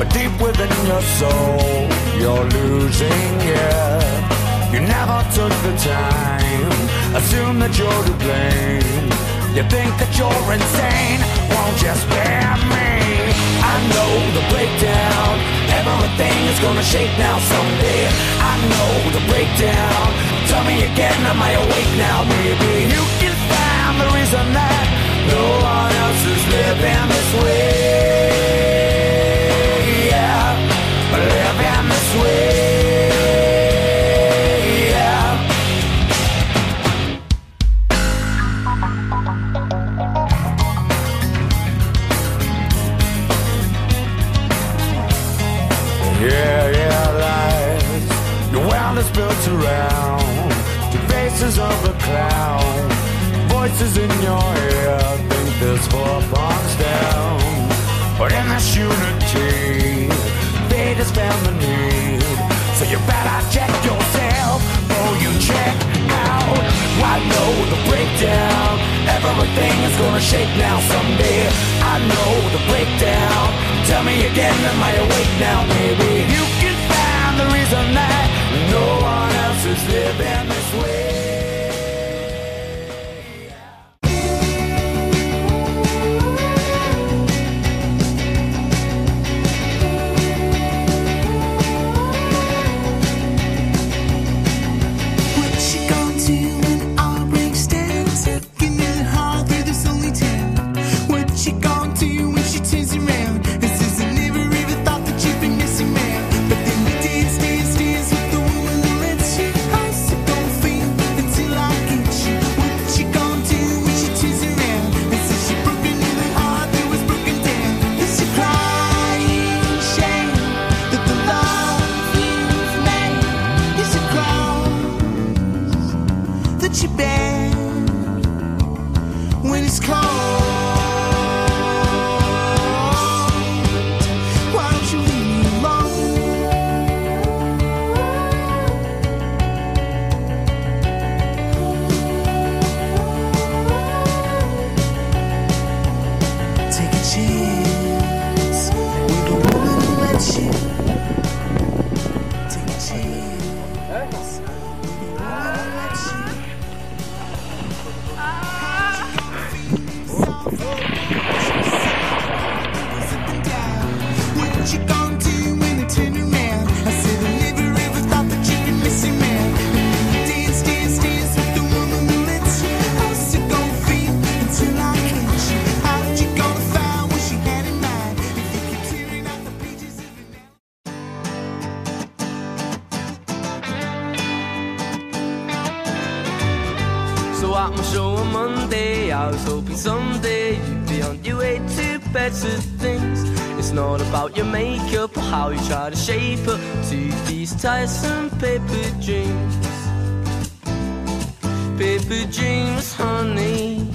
but deep within your soul, you're losing it. You never took the time, assume that you're to blame. You think that you're insane, won't you spare me? I know the breakdown, everything is gonna shake now someday. I know the breakdown, tell me again, am I awake now? Maybe you can find the reason that no one else is living this way. Yeah, living this way. Lies. Your world is built around the faces of a clown. Voices in your head think there's 4 pawns down. But in this unity, fate has found the need. So you better check yourself before you check out. I know the breakdown, everything is gonna shake now someday. I know the breakdown, tell me again, am I awake now? Maybe you can find the reason that no one else is living this way. At my show on Monday, I was hoping someday you'd be on your way to better things. It's not about your makeup or how you try to shape up to these tiresome paper dreams. Paper dreams, honey.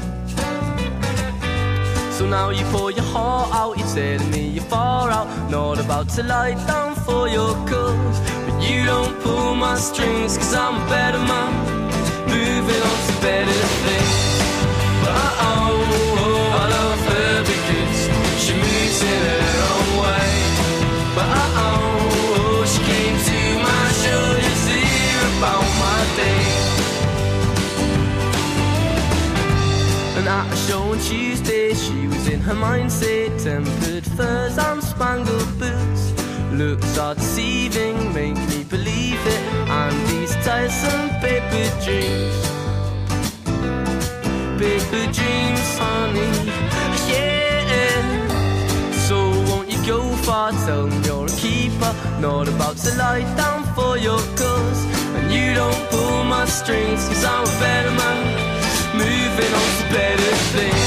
So now you pour your heart out, you're telling me you're far out, not about to lie down for your cause. But you don't pull my strings, cause I'm a better man, moving on to better things. But I love her because she moves in her own way. But she came to my show to hear about my day. And at a show on Tuesday, she was in her mindset, tempered furs and spangled boots. Looks are deceiving, make me believe it, and these tiresome paper dreams. Paper dreams, honey, yeah. So won't you go far, tell me you're a keeper, not about to lie down for your cause. And you don't pull my strings, cause I'm a better man, moving on to better things.